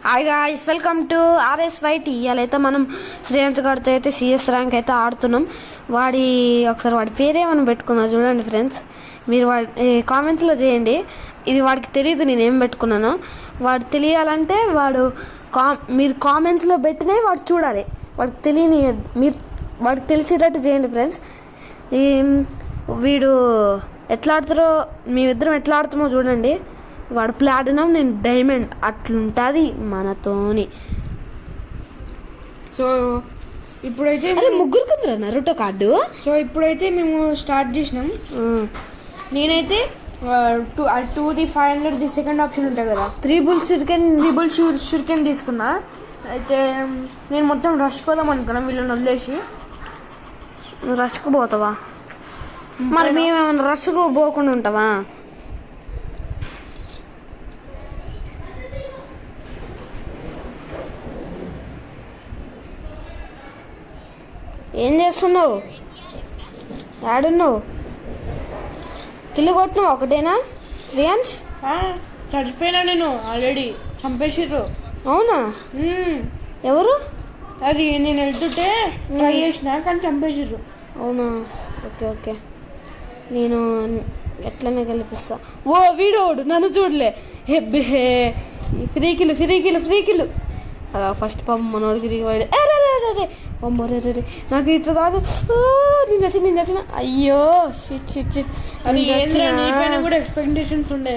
Hi guys, welcome to RSYT. ఇవాళైతే మనం శ్రీకాంత్ గారితో అయితే CS ర్యాంక్ అయితే ఆడుతున్నాం. ఒకసారి వాడి పేరే మనం పెట్టుకున్నా చూడండి ఫ్రెండ్స్. మీరు వాడి కామెంట్స్లో చేయండి. ఇది వాడికి తెలియదు నేనేం పెట్టుకున్నానో. వాడు తెలియాలంటే మీరు కామెంట్స్లో పెట్టినే వాడు చూడాలి. వాడికి తెలియని వాడికి తెలిసేటట్టు చేయండి ఫ్రెండ్స్. వీడు ఎట్లా ఆడుతారో మేమిద్దరం ఎట్లా ఆడుతామో చూడండి. వాడు ప్లాటినం, నేను డైమండ్, అట్లుంటుంది మనతోని. సో ఇప్పుడైతే ముగ్గురు కుందరా నరుటో కార్డు. సో ఇప్పుడైతే మేము స్టార్ట్ చేసినాం. నేనైతే 500 ది సెకండ్ ఆప్షన్ ఉంటుంది కదా, 3 బుల్స్ షురికెన్ తీసుకున్నా. అయితే నేను మొత్తం రష్ కోదాం అనుకున్నా వీళ్ళని వదిలేసి. రష్కు పోతావా? మరి మేమేమన్నా రష్కు పోకుండా ఉంటావా? ఏం చేస్తున్నావు? ఆడున్నావు? కిల్లు కొట్టినావు ఒకటేనా శ్రీయాంష్? చచ్చిపోయినా నేను ఆల్రెడీ, చంపేసిర్రు. అవునా? ఎవరు? అది నేను వెళ్తుంటే ట్రై చేసిన కానీ చంపేసిర్రు. అవునా? ఓకే ఓకే, నేను ఎట్లనే కల్పిస్తా. ఓ వీడోడు నన్ను చూడలే. Hebbe free kill. ఫస్ట్ పాప మనోడికి రివాయిడ్. అమ్మరే నాకు ఇట్లా కాదు. నేను వచ్చిన అయ్యో షిట్. అది నీపైన కూడా ఎక్స్పెక్టేషన్స్ ఉండే.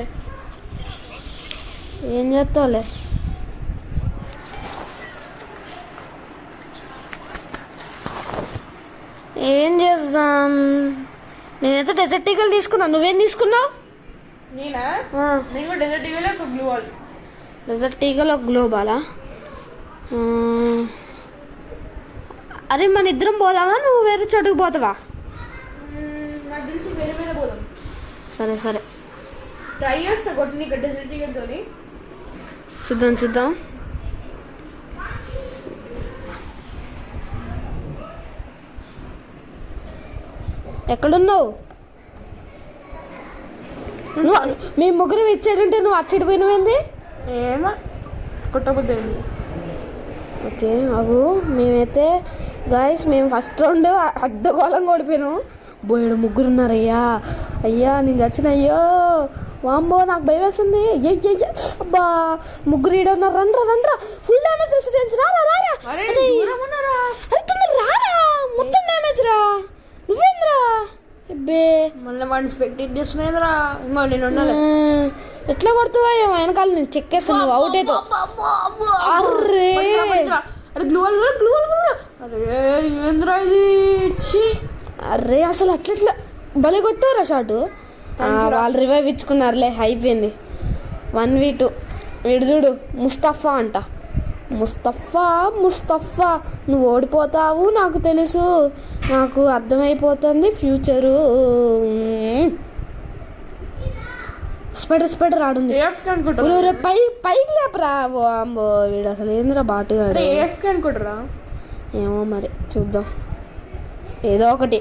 ఏం చేస్తావులే. ఏం చేద్దాం. నేనైతే డెజర్ట్ ఈగల్ తీసుకున్నాను. నువ్వేం తీసుకున్నావు? నేనా? నేను కూడా డెజర్ట్ ఈగల్ ఒక గ్లూ బాల్. డెజర్ట్ ఈగల్ ఒక గ్లో బాలా? అరే మన ఇద్దరం పోదామా, నువ్వు వేరే చోటుకు పోతావా? నాకు తెలిసి వేరే పోదాం. సరే ట్రై చేస్తా కొట్టి డెజర్ట్ ఈగల్తో. చూద్దాం. ఎక్కడున్నావు? మీ ముగ్గురు ఇచ్చాడంటే నువ్వు అచ్చడి పోయినవేంది? ఏమో కొట్టబోద్ది. ఓకే అగు. మేమైతే గాయస్ మేము ఫస్ట్ రౌండ్ అడ్డగోళం ఓడిపోయినాం. బోయడు ముగ్గురు ఉన్నారు. అయ్యా నేను చచ్చిన. అయ్యో వాంబో నాకు భయం వేస్తుంది. అబ్బా ముగ్గురు ఈడ ఉన్నారు. రండ్రా ఫుల్ డ్యామేజ్ రెసిడెన్స్. రారా మొత్తం డ్యామేజ్ రా. నువ్వేంద్రా అబ్బే మళ్ళీ వాడిని స్పెక్టేట్ చేస్తున్నాయిరా. ఇంకో నేను ఎట్లా కొడుతావా ఏమో వెనకాల నేను చెక్ చేస్తాను. నువ్వు అవుట్ అవుతావు. ఏంద్రా ఇది? అరే అసలు అట్లా భలే కొట్టారా షాట్. వాళ్ళు రివైవ్ ఇచ్చుకున్నారులే, అయిపోయింది. 1v2. వీడు చూడు ముస్తఫా అంట. ముస్తఫా నువ్వు ఓడిపోతావు నాకు తెలుసు, నాకు అర్థమైపోతుంది ఫ్యూచరు. స్పెడర్ ఆడుంది. పైకి లేపరా. ఓ అంబో వీడు అసలు ఏందిరా బాటుగా అనుకుంటారా? ఏమో మరి చూద్దాం. ఏదో ఒకటి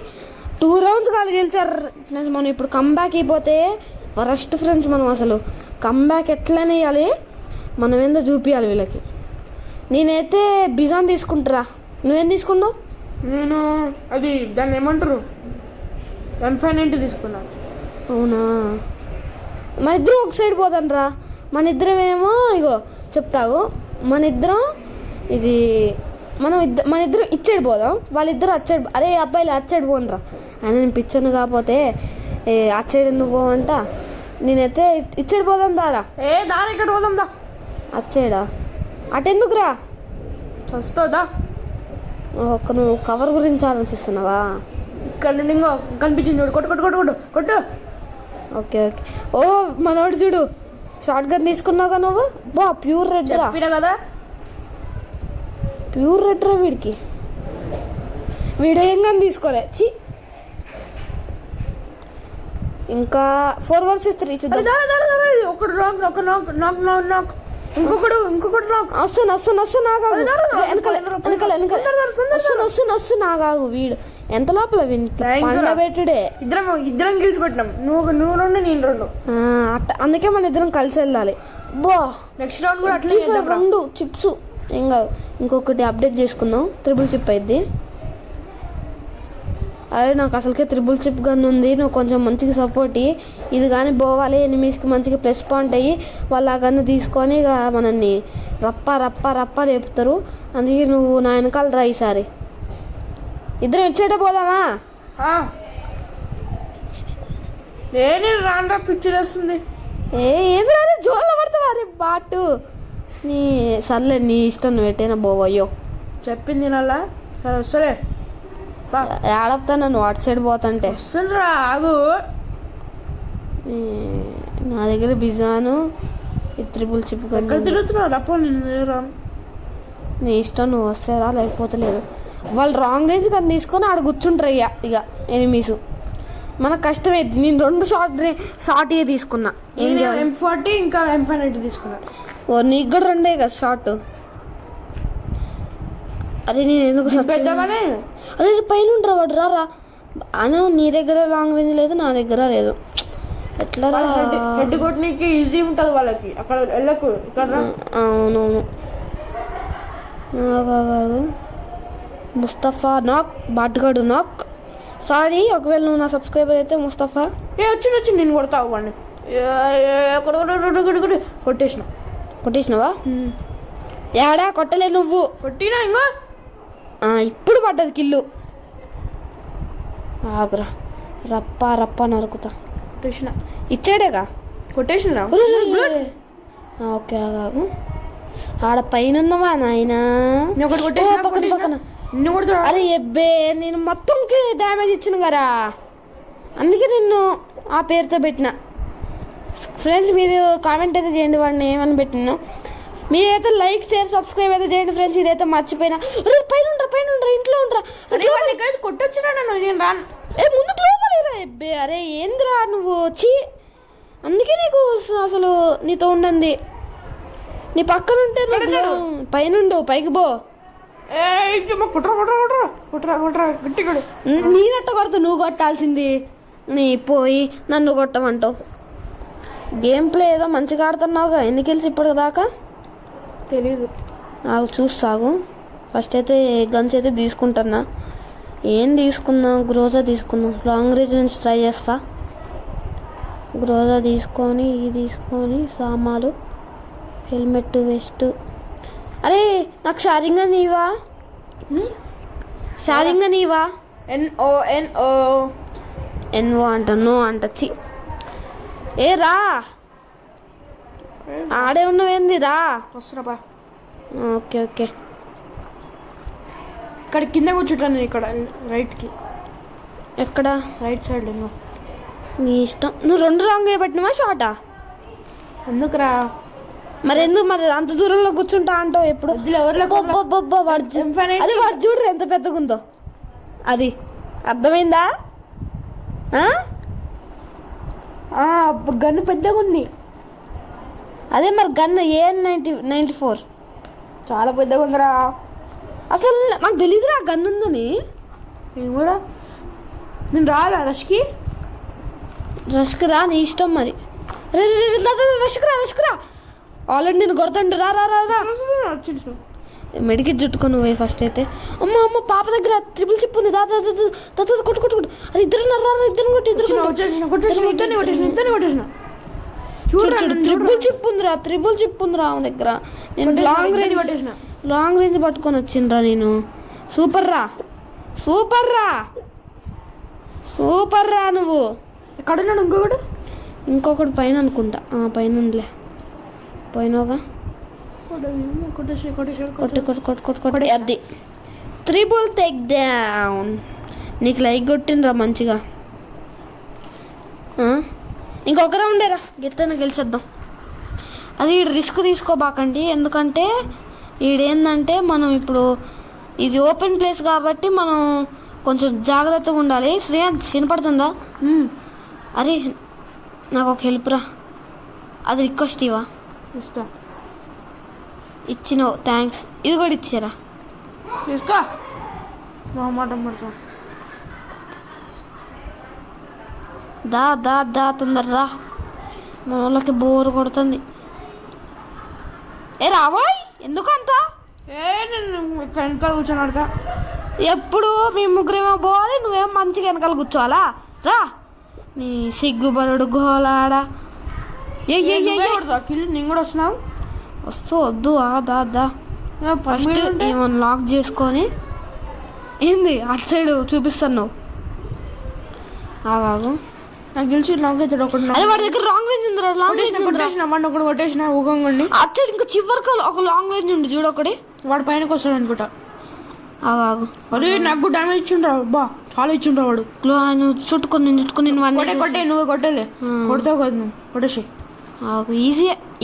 2 రౌండ్స్ కాదు గెలిచారు ఫ్రెండ్స్. మనం ఇప్పుడు కంబ్యాక్ అయిపోతే ఫస్ట్ ఫ్రెండ్స్. మనం అసలు కంబ్యాక్ ఎట్లనే వేయాలి, మనం ఏందో చూపించాలి వీళ్ళకి. నేనైతే బిజాన్ తీసుకుంటారా. నువ్వేం తీసుకున్నావు? నేను అది దాన్ని ఏమంటారు 159 తీసుకున్నా. అవునా? మన ఇద్దరం ఒక సైడ్ పోదాం రా. మన ఇద్దరం ఏమో ఇగో చెప్తావు. మన ఇద్దరం ఇచ్చేడు పోదాం, వాళ్ళిద్దరు అచ్చేడు. అరే అబ్బాయిలు అచ్చేడు పోనరా. ఆయన నేను పిచ్చను కాకపోతే అచ్చేడు ఎందుకు పోవంట. నేనైతే ఇచ్చేడు పోదాం దారా. దారా ఇక్కడ పోదాం దా. అచ్చేడా? అటెందుకురా వస్తుందా? నువ్వు కవర్ గురించి ఆలోచిస్తున్నావా? ఇక్కడ నుండి ఇంకో కనిపించింది. కొట్టు. ఓకే ఓ మనోడు చూడు షార్ట్ గన్ తీసుకున్నావుగా నువ్వు. బా ప్యూర్ రెడ్ రా కదా. ప్యూర్ రెడ్ రా వీడికి. వీడు ఏం గన్ తీసుకోలే. ఇంకా 4 vs 3 చూద్దాం. ఇంకొకడు నాగాగు. వీడు ఎంత లోపల పెట్టుడే. ఇద్దరం గెలిచి కొట్టినాం. నువ్వు 2 నేను 2. అందుకే మన ఇద్దరం కలిసి వెళ్ళాలి. బా నెక్స్ట్ రౌండ్ కూడా అట్లే చేద్దాం రా. 2 చిప్స్ ఏం కాదు. ఇంకొకటి అప్డేట్ చేసుకుందాం, 3 చిప్ అయింది. అరే నాకు అసలుకే 3 చిప్ గన్ ఉంది, నువ్వు కొంచెం మంచిగా సపోర్ట్ ఇయ్యి. ఇది కానీ పోవాలి ఎనిమీస్కి మంచిగా ప్లస్ పాయింట్ అయ్యి వాళ్ళు ఆ గన్ను తీసుకొని ఇక మనల్ని రప్ప రప్ప రప్ప రేపుతారు. అందుకే నువ్వు నా వెనకాల రా ఈసారి. ఇద్దరం ఇచ్చేటే పోదామా? నేను రాను రా, పిచ్చి వేస్తుంది. ఏంద్రా జోల్లో పడతావా? అరే బాటు నీ సర్లే, నీ ఇష్టం, నువ్వు ఎట్టైనా పోవయ్యో. చెప్పింది తినాలా? సరే వస్తలే. ఏడప్తా నన్ను అటు సైడ్ పోతుంటే. వస్తుండ్రా ఆగు. నా దగ్గర బిజాను ఈ 3 చిప్ ఎక్కడ తిరుగుతున్నావు? రప్ప నేను రాను. నీ ఇష్టం, నువ్వు వస్తే రా, లేకపోతే లేదు. వాళ్ళు రాంగ్ రేంజ్ కానీ తీసుకొని ఆడ కూర్చుంటారు ఇక ఎనిమీస్. మనకు కష్టమైంది. నేను 2 షార్ట్ తీసుకున్నా. ఏం చేయాలి? M40 ఇంకా M590 తీసుకున్నా. ఓ నీకు కూడా 2 కదా షార్ట్. అరే నేను ఎందుకు పెద్దగానే. అరే పైన ఉంటారా వాడు? రారా అనా, నీ దగ్గర లాంగ్ రేంజ్ లేదు, నా దగ్గర లేదు. ఎట్లా రా? హెడ్ కొట్టడానికి ఈజీ ఉంటుంది వాళ్ళకి, అక్కడ వెళ్ళకు. ఇక్కడ అవునవును. ముస్తఫా నాక్, బాట్గాడు నాక్. సారీ ఒకవేళ నువ్వు నా సబ్స్క్రైబర్ అయితే. ముస్తఫా వచ్చి నేను కొడతావు వాడిని. కొట్టేసినావా? ఏడా కొట్టలే నువ్వు. కొట్టినా ఇంకా ఇప్పుడు పడ్డది కిల్లు. ఆగురా, రప్ప రప్ప నరుకుతా. కొట్టేసిన. ఇచ్చాడేగా. కొట్టేసిన. ఓకే ఆగు. ఆడ పైన ఉన్నవా నాయనా? పక్కన. అరే ఎబ్బే, నేను మొత్తంకి డ్యామేజ్ ఇచ్చిన కదా, అందుకే నిన్ను ఆ పేరుతో పెట్టిన. ఫ్రెండ్స్ మీరు కామెంట్ అయితే చేయండి వాడిని ఏమని పెట్టినా. మీరైతే లైక్ షేర్ సబ్స్క్రైబ్ అయితే చేయండి ఫ్రెండ్స్. ఇదైతే మర్చిపోయినా. పైన ఉండరా ఇంట్లో ఉండరా. కొట్టొచ్చినా నేను రాను. ముందుకు లోపలేరా ఎబ్బే. అరే ఏంద్రా నువ్వు చీ. అందుకే నీకు అసలు నీతో ఉండండి. నీ పక్కన ఉంటే పైనుండు, పైకి పో. నేనట్ట కొడతా, నువ్వు కొట్టాల్సింది. నీ పోయి నన్ను కొట్టమంటావు. గేమ్ ప్లే ఏదో మంచిగా ఆడుతున్నావుగా. ఎన్ని కిల్స్ ఇప్పుడు దాకా తెలీదు నాకు. చూస్తాగు. ఫస్ట్ అయితే గన్స్ అయితే తీసుకుంటున్నా. ఏం తీసుకుందాం? గ్రోజా తీసుకుందాం. లాంగ్ రేంజ్ నుంచి ట్రై చేస్తా. గ్రోజా తీసుకొని సామాలు, హెల్మెట్, వెస్ట్. అరే నాకు షారింగా నీవా? షారింగా నీవా? NO అంట, నో అంట. చి ఏ రా, ఆడే ఉన్నవేంది రా. వస్తున్నా. ఓకే ఇక్కడ కింద కూర్చుంటాను. ఇక్కడ రైట్కి. ఎక్కడ? Right side. నీ ఇష్టం. నువ్వు 2 రాంగ్ పెట్టినవా షార్టా? ఎందుకురా మరి ఎందుకు మరి అంత దూరంలో కూర్చుంటా అంటావు ఎప్పుడు? అది వాడు చూడరు ఎంత పెద్దగా ఉందో. అది అర్థమైందా? గన్ను పెద్దగా ఉంది. అదే మరి గన్ను AN-94 చాలా పెద్దగా ఉందిరా. అసలు నాకు తెలీదురా గన్ను ఉందని. నేను రాలా రష్కి రా, నీ ఇష్టం మరి. రష్కి రా. ఆల్రెడీ నేను కొడతాండి. రా. మెడికెట్ చుట్టుకొని పోయి ఫస్ట్ అయితే. అమ్మ పాప దగ్గర 3 చిప్ ఉంది. కొట్టు. అది ఇద్దరు కొట్టేసిన. ట్రిపుల్ చిప్ ఉందిరా ఆమె దగ్గర. నేను లాంగ్ రేంజ్ పట్టుకొని వచ్చిండ్రా నేను. సూపర్ రా నువ్వు. ఎక్కడున్నాడు ఇంకొకటి పైన అనుకుంటా. పైన ఉండలే, పోయినావుగా. కొట్టు. అది 3 టేక్ డౌన్. నీకు లైక్ కొట్టినరా మంచిగా. ఇంకొక రౌండేరా, గెత్తన గెలిచేద్దాం. అది రిస్క్ తీసుకోబాకండి, ఎందుకంటే ఈడేందంటే మనం ఇప్పుడు ఇది ఓపెన్ ప్లేస్ కాబట్టి మనం కొంచెం జాగ్రత్తగా ఉండాలి. శ్రేయాంత్ వినపడుతుందా? అరే నాకు ఒక హెల్ప్ రా. అది రిక్వెస్ట్ ఇవా? ఇచ్చినావు, థ్యాంక్స్. ఇది కూడా ఇచ్చారా? తీసుకో. దా తొందర రా. మన వాళ్ళకి బోర్ కొడుతుంది. ఏ రాబోయ్ ఎందుకంత నేను ఇక్కడ వెనకాల కూర్చొని ఆడతా. ఎప్పుడు మీ ముగ్గురేమో పోవాలి, నువ్వేమో మంచిగా వెనకాల కూర్చోవాలా? రా నీ సిగ్గుబరుడు గోలాడా. నేను కూడా వస్తున్నావు. వస్తూ వద్దు దా ఫస్ట్ ఏమన్నా లాక్ చేసుకొని ఏంది అటు సైడ్ చూపిస్తాను నువ్వు. ఆగాగు, నాకు తెలిసి నాకైతే ఒకటి అదే వాడి దగ్గర లాంగ్ రేంజ్ ఉందిరా. లాంగ్ రేంజ్ కొట్టేసిన వాడిని ఒకటి కొట్టేసిన ఊగండి. అటు సైడ్ ఇంకా చివరికి ఒక లాంగ్ రేంజ్ ఉంది చూడు ఒకటి. వాడు పైనకి వస్తాడు అనుకుంటా. ఆగాగు, అరే నాకు డ్యామేజ్ ఇచ్చిండ్రా బా, చాలా ఇచ్చిండ్రా వాడు. నువ్వు చుట్టుకొని కొట్టే నువ్వు కొట్టలే, కొడతావు కదా నువ్వు, కొట్టేసి.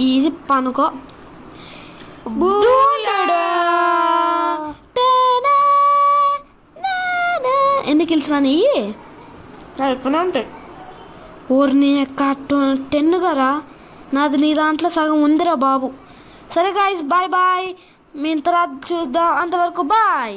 ఈజీ పనుకో. ఎన్ని కిల్స్ నీ ఎక్కడే ఉంటాయి. ఓర్ని 10 గారా, నాది నీ దాంట్లో సగం ఉందిరా బాబు. సరే గాయస్, బాయ్ బాయ్, మీ తర్వాత చూద్దాం, అంతవరకు బాయ్.